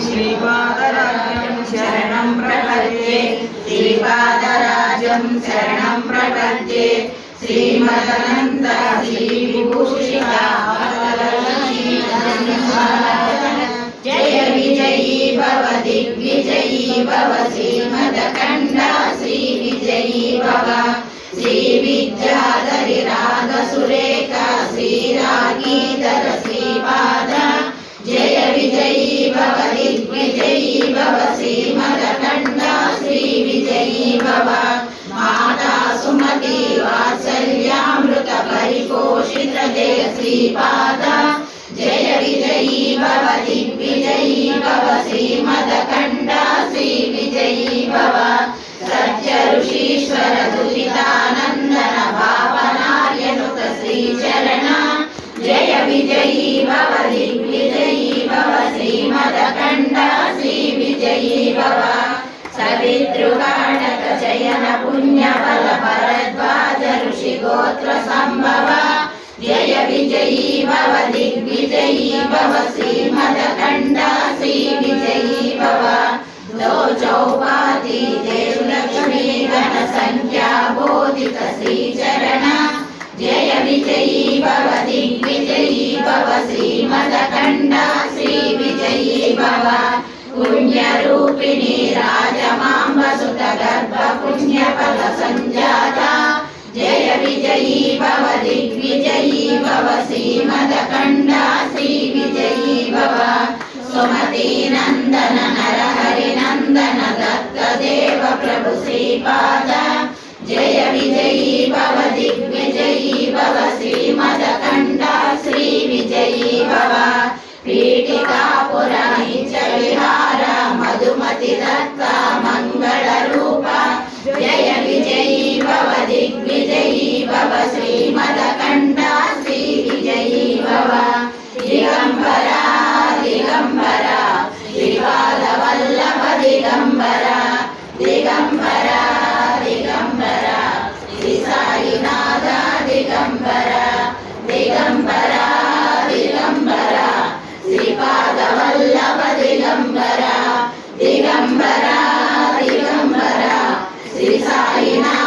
श्रीपादराज्यं शरणं प्रपद्ये श्रीपादराजं शरणं प्रपद्ये श्रीमदनन्द श्रीविभूषिता जय विजयी भव दिग्विजयी भव श्रीमदकण्डा श्रीविजयी भव श्रीविद्याधरि रागसुरेखा श्रीरागीधर श्रीपाद जय विजयी भव दिग्विजयी भव श्रीमदकण्डा श्रीविजयी भव माता सुमति वात्सल्यामृत परिपोषित जय श्रीपाद जय विजयी भव दिग्विजयी भव श्रीमदकण्डा श्रीविजयी भव सत्य ऋषीश्वर दुरितानन्दन भावनार्यनुत श्रीचरण जय विजयी भव दिग्विजयी भव श्रीमदकण्डा श्रीविजयी भव सवितृकाणक चयन पुण्यबल भरद्वाज ऋषिगोत्र संभव जय विजयी भव दिग्विजयी भव श्रीमदकण्डा श्रीविजयी भव दो चौपाती देव लक्ष्मी गण संख्या बोधित श्रीचरण जय विजयी भव दिग्विजयी भव श्रीमदकण्डा श्रीविजयी भव पुण्यरूपिणी राजमाम्ब सुत गर्भ पुण्यफल संजाता जय विजयी भव दिग्विजयी भव श्रीमदकण्डा श्रीविजयी भव सुमति नंदन नरहरि नंदन दत्त देव प्रभु श्रीपाद जय विजयी भव दिग्विजयी भव श्रीमदकण्डा श्रीविजयी भव पीठिकापुरनिच विहार मधुमति दत्त मंगल रूप जय विजयी भव दिग्विजयी भव श्रीमदकण्डा श्रीविजयी भव दिगंबरा दिगंबरा श्रीपादवल्लभ दिगंबरा दिगंबरा दिगंबरा श्री साईनाथ दिगंबरा दिगंबरा दिगंबरा श्रीपादवल्लभ दिगंबरा दिगंबरा दिगंबरा श्री साईनाथ